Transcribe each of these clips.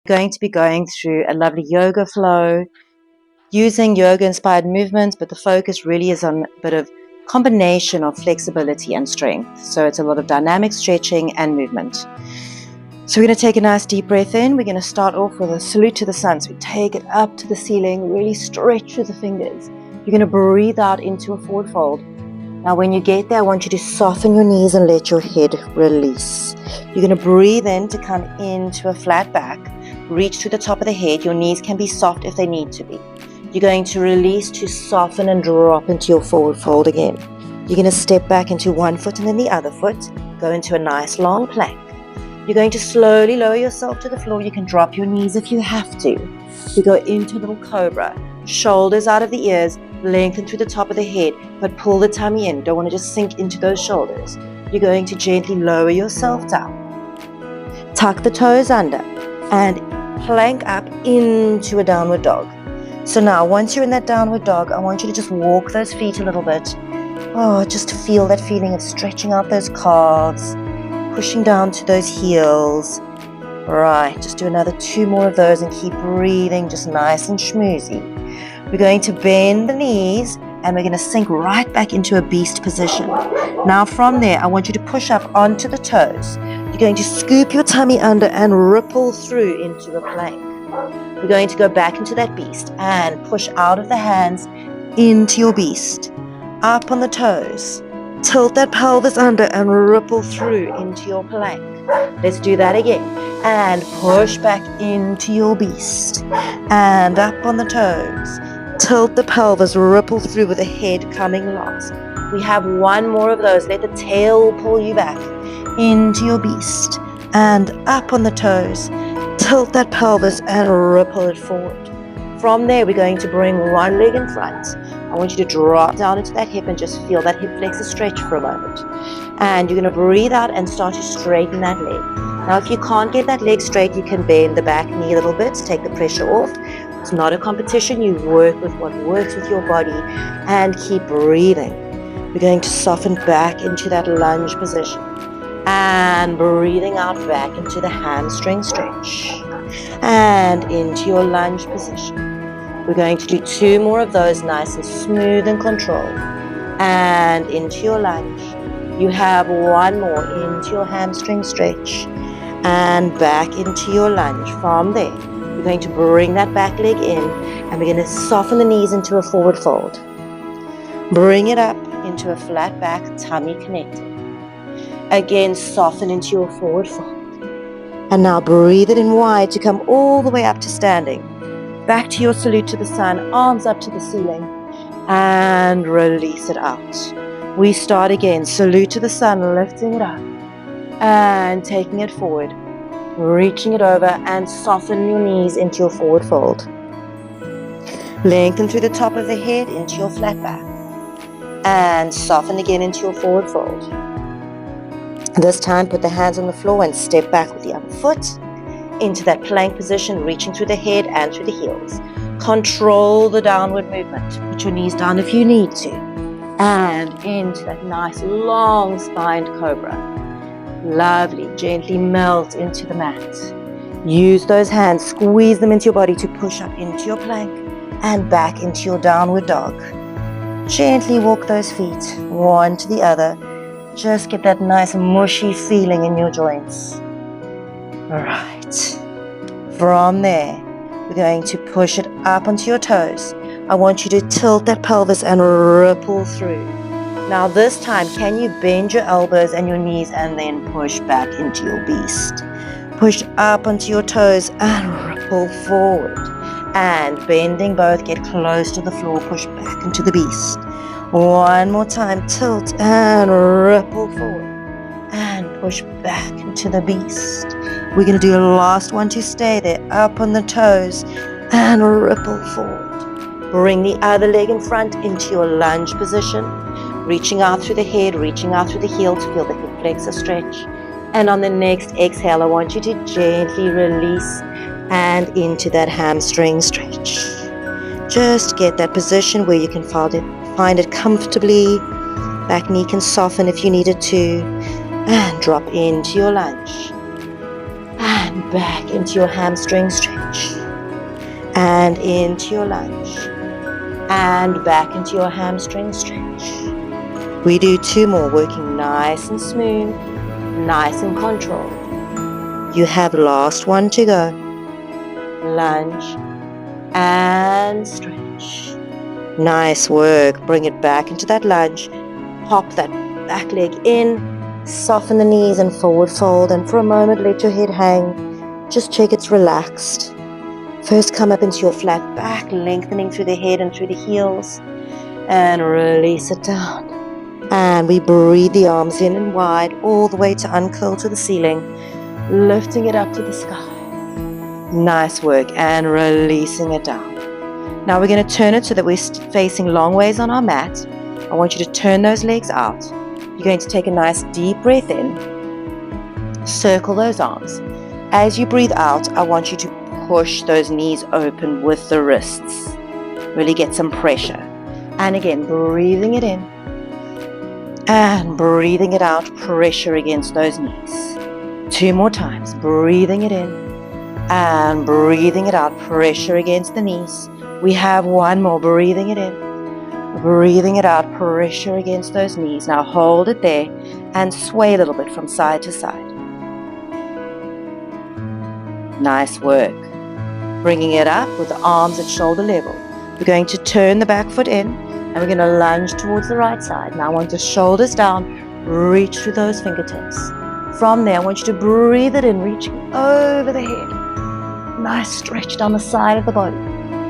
Going to be going through a lovely yoga flow using yoga inspired movements, but the focus really is on a bit of combination of flexibility and strength. So it's a lot of dynamic stretching and movement. So we're going to take a nice deep breath in. We're going to start off with a salute to the sun. So we take it up to the ceiling, really stretch through the fingers. You're going to breathe out into a forward fold. Now when you get there, I want you to soften your knees and let your head release. You're going to breathe in to come into a flat back. Reach to the top of the head. Your knees can be soft if they need to be. You're going to release to soften and drop into your forward fold again. You're going to step back into one foot and then the other foot. Go into a nice long plank. You're going to slowly lower yourself to the floor. You can drop your knees if you have to. You go into a little cobra. Shoulders out of the ears. Lengthen through the top of the head, but pull the tummy in. Don't want to just sink into those shoulders. You're going to gently lower yourself down. Tuck the toes under and plank up into a downward dog. So now, once you're in that downward dog, I want you to just walk those feet a little bit. Oh, just to feel that feeling of stretching out those calves, pushing down to those heels. Right, just do another 2 more of those and keep breathing just nice and schmoozy. We're going to bend the knees and we're going to sink right back into a beast position. Now from there, I want you to push up onto the toes. You're going to scoop your tummy under and ripple through into a plank. We're going to go back into that beast and push out of the hands into your beast. Up on the toes. Tilt that pelvis under and ripple through into your plank. Let's do that again. And push back into your beast. And up on the toes. Tilt the pelvis, ripple through with the head coming last. We have 1 more of those. Let the tail pull you back into your beast. And up on the toes. Tilt that pelvis and ripple it forward. From there, we're going to bring one leg in front. I want you to drop down into that hip and just feel that hip flexor stretch for a moment. And you're going to breathe out and start to straighten that leg. Now, if you can't get that leg straight, you can bend the back knee a little bit, take the pressure off. It's not a competition. You work with what works with your body and keep breathing. We're going to soften back into that lunge position and breathing out back into the hamstring stretch and into your lunge position. We're going to do 2 more of those nice and smooth and controlled and into your lunge. You have 1 more into your hamstring stretch and back into your lunge. From there, we're going to bring that back leg in and we're going to soften the knees into a forward fold. Bring it up into a flat back, tummy connected. Again, soften into your forward fold. And now breathe it in wide to come all the way up to standing. Back to your salute to the sun, arms up to the ceiling and release it out. We start again, salute to the sun, lifting it up and taking it forward. Reaching it over and soften your knees into your forward fold. Lengthen through the top of the head into your flat back. And soften again into your forward fold. This time put the hands on the floor and step back with the other foot into that plank position, reaching through the head and through the heels. Control the downward movement. Put your knees down if you need to. And into that nice long spined cobra. Lovely, gently melt into the mat. Use those hands, squeeze them into your body to push up into your plank and back into your downward dog. Gently walk those feet, one to the other. Just get that nice mushy feeling in your joints. Alright. From there, we're going to push it up onto your toes. I want you to tilt that pelvis and ripple through. Now this time, can you bend your elbows and your knees and then push back into your beast? Push up onto your toes and ripple forward. And bending both, get close to the floor, push back into the beast. 1 more time, tilt and ripple forward. And push back into the beast. We're going to do a last one to stay there, up on the toes and ripple forward. Bring the other leg in front into your lunge position. Reaching out through the head, reaching out through the heel to feel the hip flexor stretch. And on the next exhale, I want you to gently release and into that hamstring stretch. Just get that position where you can find it comfortably. Back knee can soften if you need it to. And drop into your lunge. And back into your hamstring stretch, and into your lunge, and back into your hamstring stretch. We do 2 more, working nice and smooth, nice and controlled. You have last one to go. Lunge and stretch. Nice work. Bring it back into that lunge. Hop that back leg in. Soften the knees and forward fold. And for a moment, let your head hang. Just check it's relaxed. First, come up into your flat back, lengthening through the head and through the heels. And release it down. And we breathe the arms in and wide, all the way to uncurl to the ceiling, lifting it up to the sky. Nice work, and releasing it down. Now we're going to turn it so that we're facing long ways on our mat. I want you to turn those legs out. You're going to take a nice deep breath in. Circle those arms. As you breathe out, I want you to push those knees open with the wrists. Really get some pressure. And again, breathing it in. And breathing it out, pressure against those knees. 2 more times, breathing it in and breathing it out, pressure against the knees. We have 1 more, breathing it in, breathing it out, pressure against those knees. Now hold it there and sway a little bit from side to side. Nice work. Bringing it up with the arms at shoulder level. We're going to turn the back foot in. And we're going to lunge towards the right side. Now I want the shoulders down, reach through those fingertips. From there, I want you to breathe it in, reaching over the head. Nice stretch down the side of the body.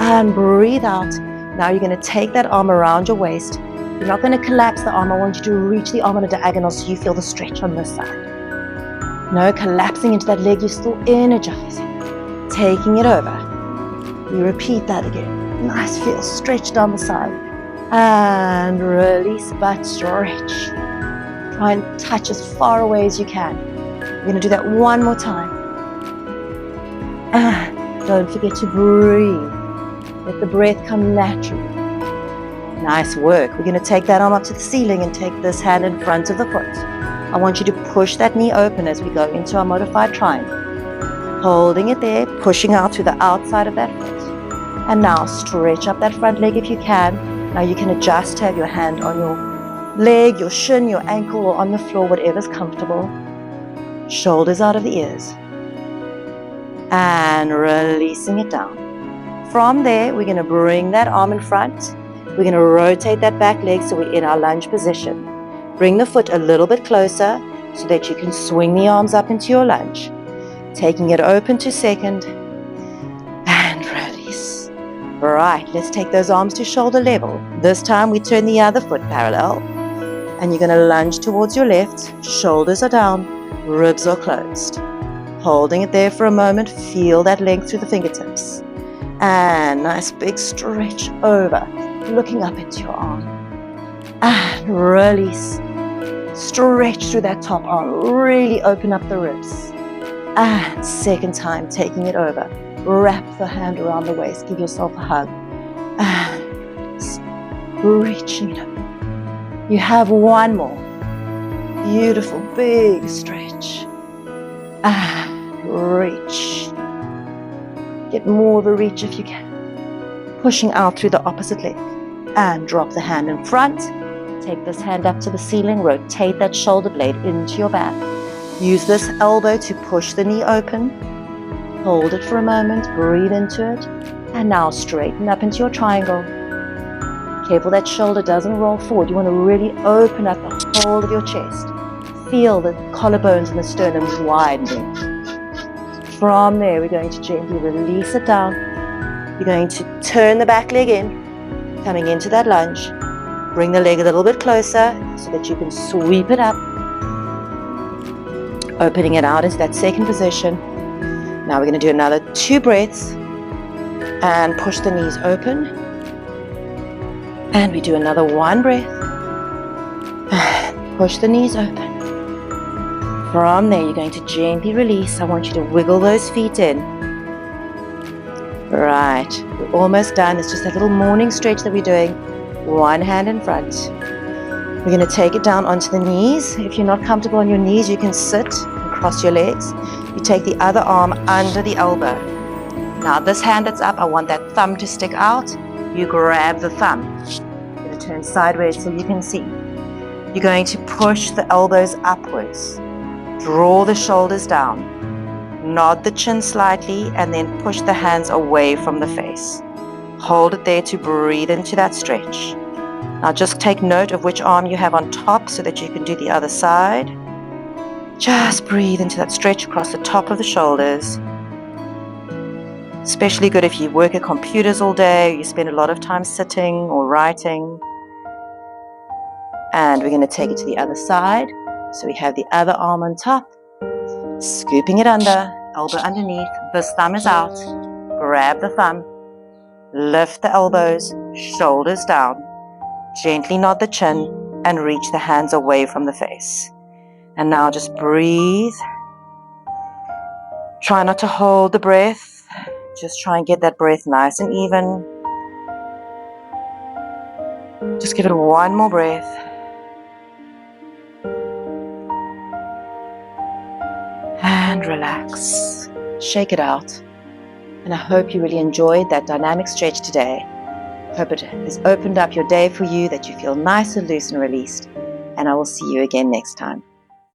And breathe out. Now you're going to take that arm around your waist. You're not going to collapse the arm. I want you to reach the arm on a diagonal so you feel the stretch on this side. No collapsing into that leg, you're still energizing. Taking it over. We repeat that again. Nice feel, stretch down the side. And release, but stretch. Try and touch as far away as you can. We're going to do that 1 more time. And don't forget to breathe. Let the breath come naturally. Nice work. We're going to take that arm up to the ceiling and take this hand in front of the foot. I want you to push that knee open as we go into our modified triangle. Holding it there, pushing out to the outside of that foot. And now stretch up that front leg if you can. Now you can adjust to have your hand on your leg, your shin, your ankle, or on the floor, whatever's comfortable. Shoulders out of the ears. And releasing it down. From there, we're going to bring that arm in front. We're going to rotate that back leg so we're in our lunge position. Bring the foot a little bit closer so that you can swing the arms up into your lunge. Taking it open to second. And release. Right, let's take those arms to shoulder level. This time we turn the other foot parallel. And you're going to lunge towards your left. Shoulders are down, ribs are closed. Holding it there for a moment, feel that length through the fingertips. And nice big stretch over, looking up into your arm. And release. Stretch through that top arm, really open up the ribs. And second time, taking it over. Wrap the hand around the waist, give yourself a hug. And reaching it up. You have 1 more. Beautiful, big stretch. And reach. Get more of a reach if you can. Pushing out through the opposite leg. And drop the hand in front. Take this hand up to the ceiling. Rotate that shoulder blade into your back. Use this elbow to push the knee open. Hold it for a moment, breathe into it, and now straighten up into your triangle. Careful that shoulder doesn't roll forward. You want to really open up the whole of your chest. Feel the collarbones and the sternum widening. From there, we're going to gently release it down. You're going to turn the back leg in, coming into that lunge. Bring the leg a little bit closer so that you can sweep it up. Opening it out into that second position. Now we're going to do another 2 breaths and push the knees open. And we do another 1 breath. Push the knees open. From there, you're going to gently release. I want you to wiggle those feet in. Right, we're almost done. It's just that little morning stretch that we're doing. 1 hand in front. We're going to take it down onto the knees. If you're not comfortable on your knees, you can sit and cross your legs. You take the other arm under the elbow. Now this hand that's up, I want that thumb to stick out. You grab the thumb. You're going to turn sideways so you can see. You're going to push the elbows upwards. Draw the shoulders down. Nod the chin slightly and then push the hands away from the face. Hold it there to breathe into that stretch. Now just take note of which arm you have on top so that you can do the other side. Just breathe into that stretch across the top of the shoulders. Especially good if you work at computers all day, you spend a lot of time sitting or writing. And we're going to take it to the other side. So we have the other arm on top, scooping it under, elbow underneath. This thumb is out. Grab the thumb. Lift the elbows, shoulders down. Gently nod the chin and reach the hands away from the face. And now just breathe. Try not to hold the breath. Just try and get that breath nice and even. Just give it one more breath. And relax. Shake it out. And I hope you really enjoyed that dynamic stretch today. Hope it has opened up your day for you, that you feel nice and loose and released. And I will see you again next time.